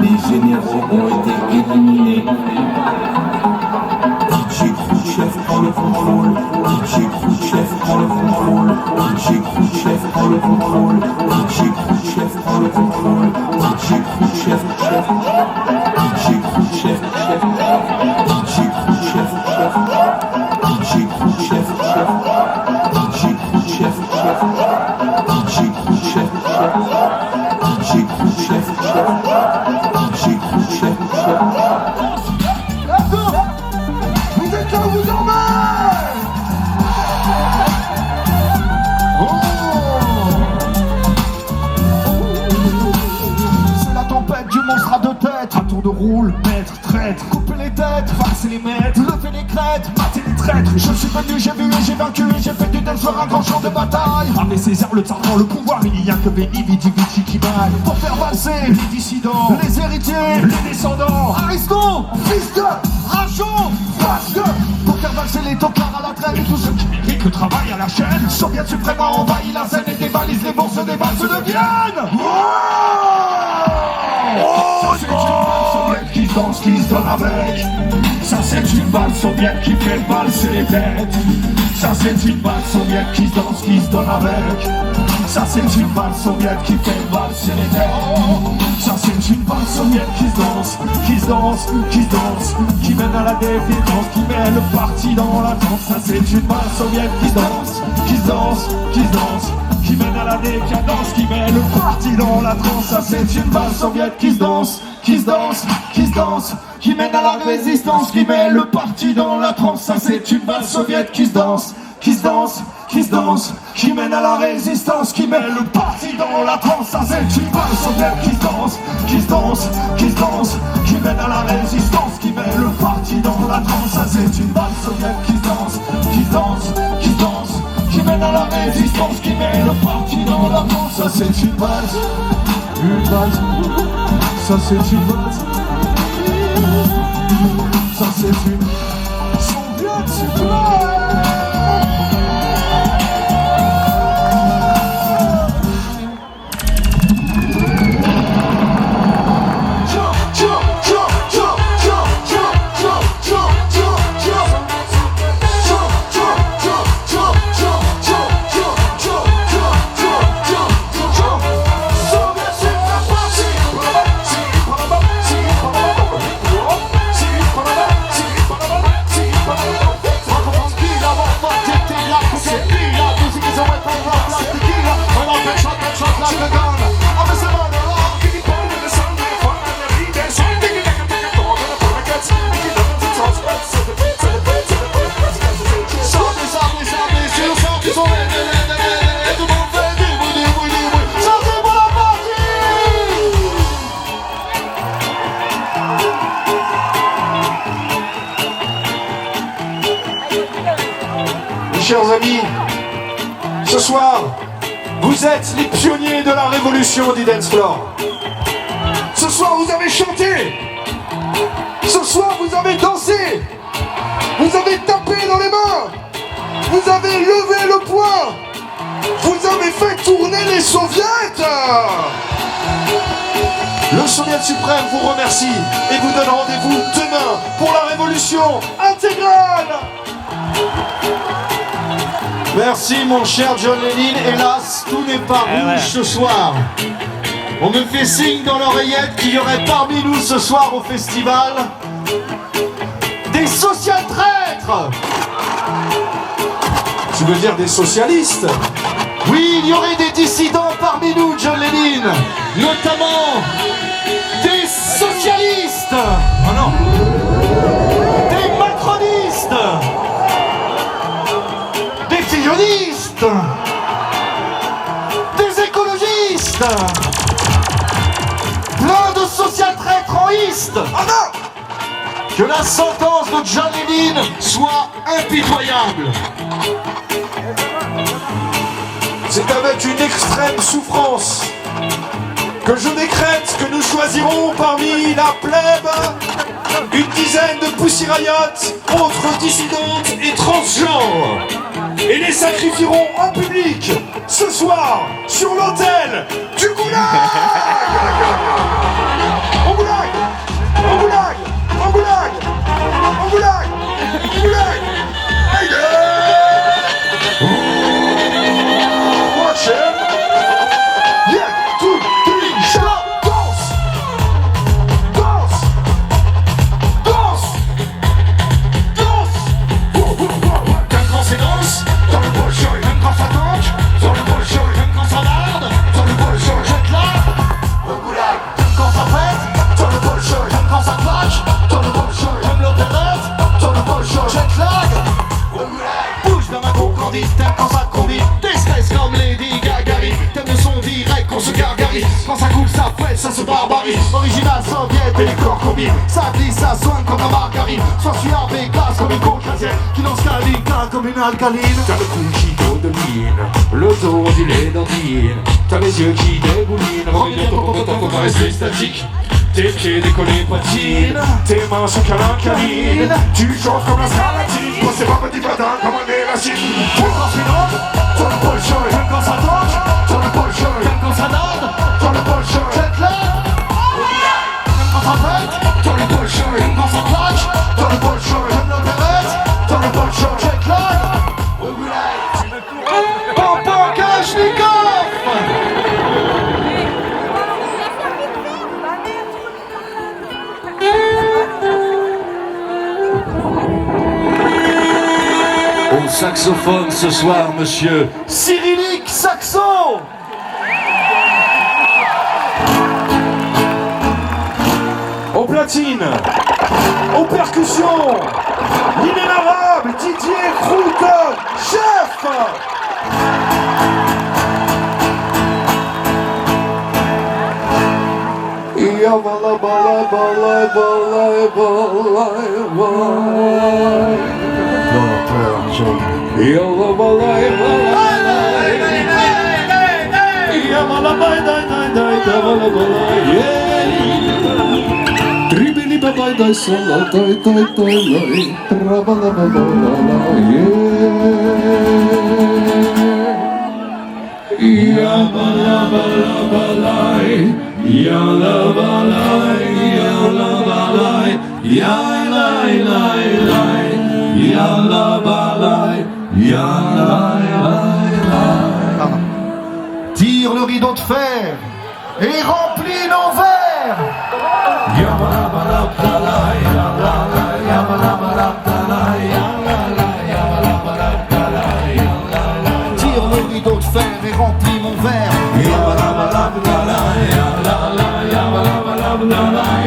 Les généraux ont été éliminés. DJ Khrouchtchev prend le contrôle. DJ Khrouchtchev prend le contrôle. DJ Khrouchtchev prend le contrôle. DJ Khrouchtchev prend le contrôle. DJ Khrouchtchev, chef. DJ Khrouchtchev, chef. DJ Khrouchtchev, chef. DJ Khrouchtchev, chef. DJ Khrouchtchev, chef. DJ Khrouchtchev, chef. DJ Khrouchtchev, chef. DJ Khrouchtchev, chef. Vous êtes là où vous en C'est la tempête du monstre à deux têtes. À tour de rôle, maître, traître. Couper les têtes, farcer les maîtres. Lever les crêtes, mater les traîtres. Je suis venu, j'ai vu et j'ai vaincu. Et j'ai fait du dance sur un grand champ de bataille. Armé César, le tsar prend le pouvoir. Il n'y a que Veni, Vidi, Vici qui baille. Pour faire valser les dissidents, les héritiers, les descendants. Aristo, fils de Rajon, face de. Pour faire valser les tocards à la traîne. Et tous ceux qui méritent le travail à la chaîne. Soviet suprême a envahi la scène et dévalise les bourses des valses de Vienne. Ça c'est une balle soviète qui danse, qui se donne avec. Ça c'est une balle soviète qui fait valser les têtes. Ça c'est une balle soviète qui danse, qui se donne avec. Ça c'est une balle soviète qui fait valser les têtes. Ça c'est une balle soviète qui se danse, qui se danse, qui se danse, qui mène à la défiance, qui met le parti dans la danse. Ça c'est une balle soviète qui se danse, qui se danse, qui se danse, qui mène à la décadence, qui met le parti dans la transe. Ça c'est une balle soviète qui se danse, qui se danse, qui se danse, qui mène à la résistance, qui met le parti dans la transe. Ça c'est une balle soviète qui se danse, qui se danse, qui se danse, qui mène à la résistance, qui met le parti dans la transe. Ça c'est une balle soviète qui se danse, qui se danse, qui se danse, qui mène à la résistance, qui met le parti dans la transe. Ça c'est une balle soviète qui se danse, qui se danse, qui se danse, qui mène à la résistance, qui met le parti dans la transe. Ça c'est une balle, ça c'est une balle, ça c'est une soviète suprême. Chers amis, ce soir, vous êtes les pionniers de la révolution du dance floor. Ce soir, vous avez chanté. Ce soir, vous avez dansé. Vous avez tapé dans les mains. Vous avez levé le poing. Vous avez fait tourner les soviets. Le Soviet suprême vous remercie et vous donne rendez-vous demain pour la révolution intégrale. Merci mon cher John Lennon, hélas tout n'est pas rouge ce soir. On me fait signe dans l'oreillette qu'il y aurait parmi nous ce soir au festival des social traîtres. Tu veux dire des socialistes? Oui, il y aurait des dissidents parmi nous, John Lennon, notamment des socialistes. Oh non. Des macronistes. Sionistes, des écologistes, plein de social-traîtroïstes. Oh non! Que la sentence de John Lennon soit impitoyable. C'est avec une extrême souffrance que je décrète que nous choisirons parmi la plèbe une dizaine de Pussy Riot, autres dissidentes et transgenres, et les sacrifierons en public ce soir sur l'autel du Goulag. Paris. Original soviète et les corps combinent. Ça glisse, ça soigne comme la margarine. Soit je suis avec glace comme une caucasienne qui lance Kalika comme une alcaline. T'as le cou qui dodeline, le dos dit les dentines. T'as les yeux qui dégoulinent, reviens ton va rester statique. Tes pieds décollés patinent, tes mains sont câlin-câline. Tu changes comme la scalatine, toi c'est pas petit patin comme un élastine. J'aime quand c'est drôle, Toi le bolshoi, j'aime quand ça toque, toi le bolshoi, j'aime quand ça nade, toi le bolshoi, j'aime clair. J'aime quand ça pète, toi le bolshoi, j'aime quand ça claque, toi le bolshoi, j'aime l'opérette, toi le bolshoi. j'éclate. Pompon Kalachnikov. Au saxophone ce soir, monsieur. Cyrillique Saxo. Aux platines, aux percussions, l'inénarrable Didier Croûte, chef. Ya bala bala bala bala bala bala. Ya bala bala bala. Ya bala bala bala bala. Tribili baba da sala toy toy toy toy. Trabala bala bala. Ya bala bala bala. Ya la balai, ya la balai, ya la la la, ya la balai, ya la. Tire le rideau de fer et remplis nos verres. Ya la balai, ya la la, ya la balai, ya la la, ya la balai, ya la la. Tire le rideau de fer et remplis mon verre. Ya la balai, ya la la, ya la balai,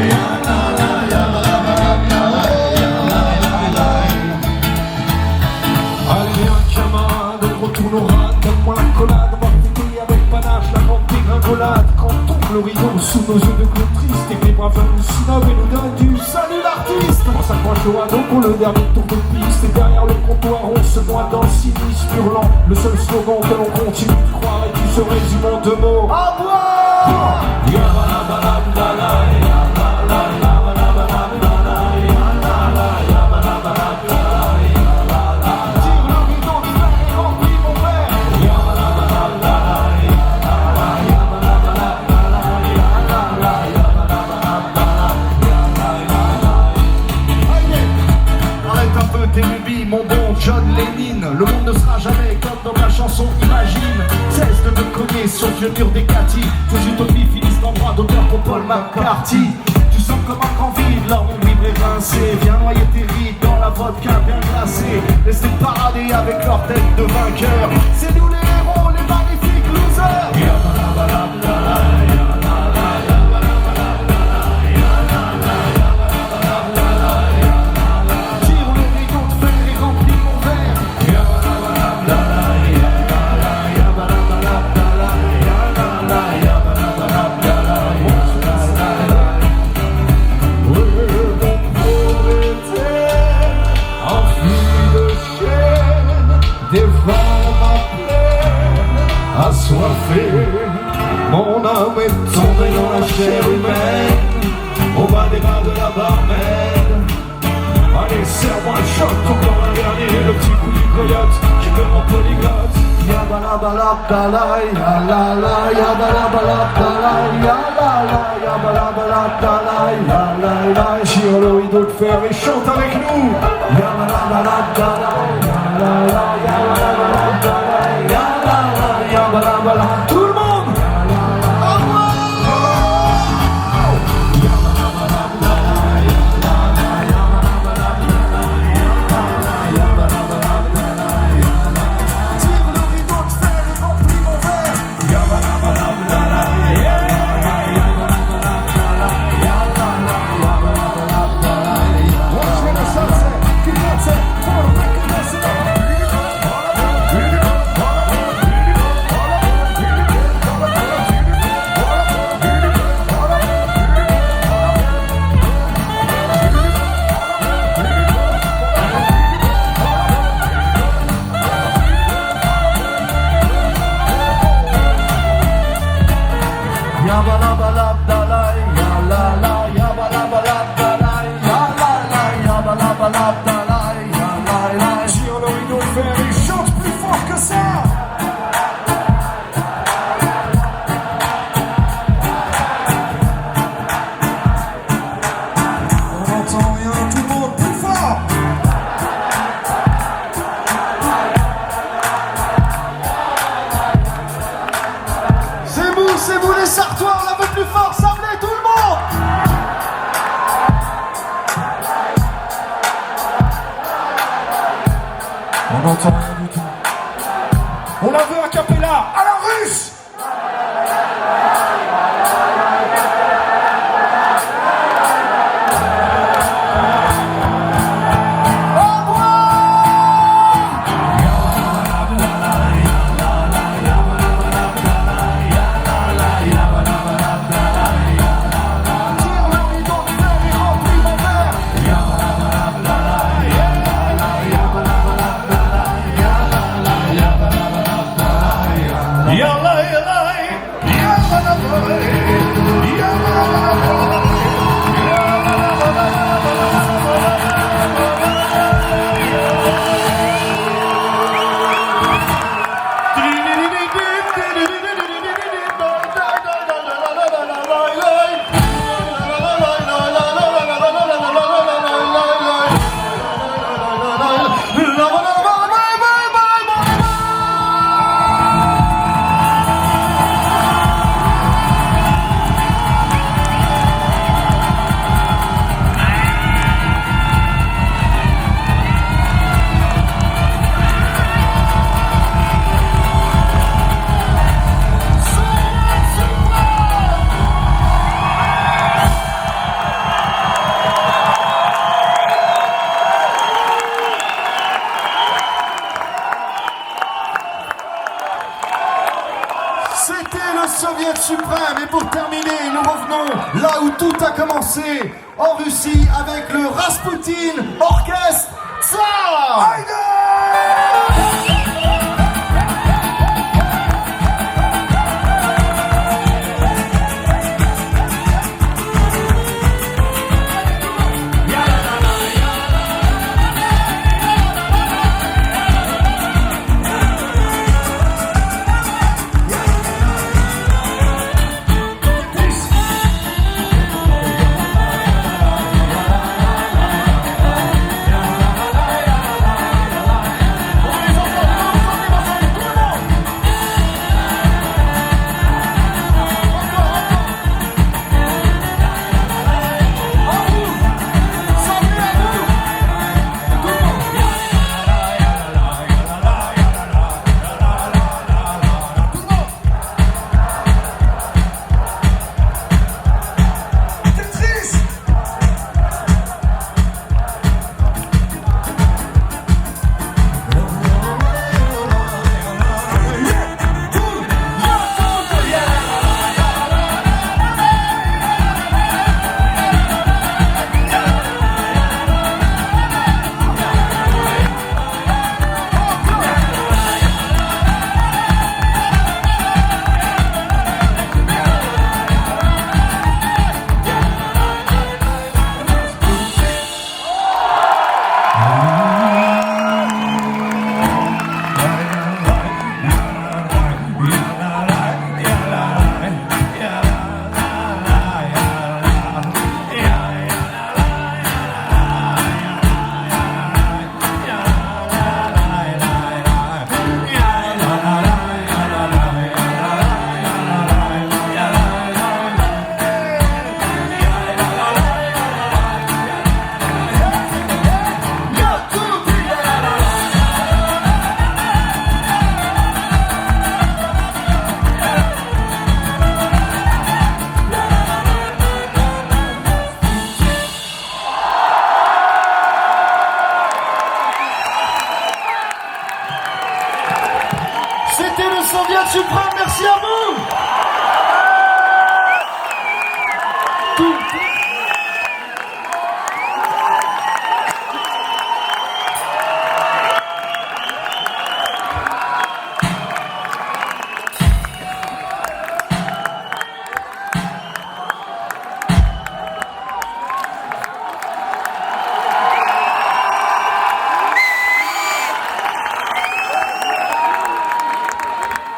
ya la la, ya la balai. Allez viens camarade, retourne au rad, donne-moi la collade, on va fêter avec panache la grande dégringolade. Quand tombe le rideau sous nos yeux de clown triste et que les braves nous syllabent et nous donnent du salut l'artiste. On s'accroche au radeau pour le dernier tour de piste et derrière le comptoir on se noie dans le sinistre hurlant. Le seul slogan que l'on continue de croire et qui se résume en deux mots. À boire. Ya la la la la, ya la la la la la la, ya la la ya la la la la. Tire le rideau de fer et remplis mon verre. Arrête un peu tes lubies, mon bon John Lennon. Le monde ne sera jamais comme dans la chanson Imagine. Cesse de me cogner sur le vieux mur des Cathy. Tes utopies finissent en droit d'auteur pour Paul McCarthy. Tu sens comme un grand vide, leur monde libre et rincé. Viens noyer tes rides dans la vodka bien glacée. Laisse-les parader avec leur tête de vainqueur. C'est nous les héros, les magnifiques losers. Tire le rideau de fer et remplis mon verre. Assoiffé, mon âme est tombée dans la chair humaine, au bas des bras de la barmaid. Allez, serre-moi un shot, encore un dernier, le petit coup du coyote qui veut mon polyglotte. Yabalabalabdala, yalala, yabalabalabdala, yalala, yabalabalabdala, yalala. Tire le rideau de fer et chante avec nous. Yabalabalabdala, yalala, yabalabalabdala, yalala, yabalabala. Tout le monde. Tire le rideau de fer et remplis mon verre. Watch when the sunset, keep on set, for the record, that's it. n'entend rien du tout. On la veut a cappella, à la russe. C'était le Soviet suprême et pour terminer, nous revenons là où tout a commencé, en Russie avec le Rasputin Orchestre Tsar. C'était le Soviet suprême, merci à vous.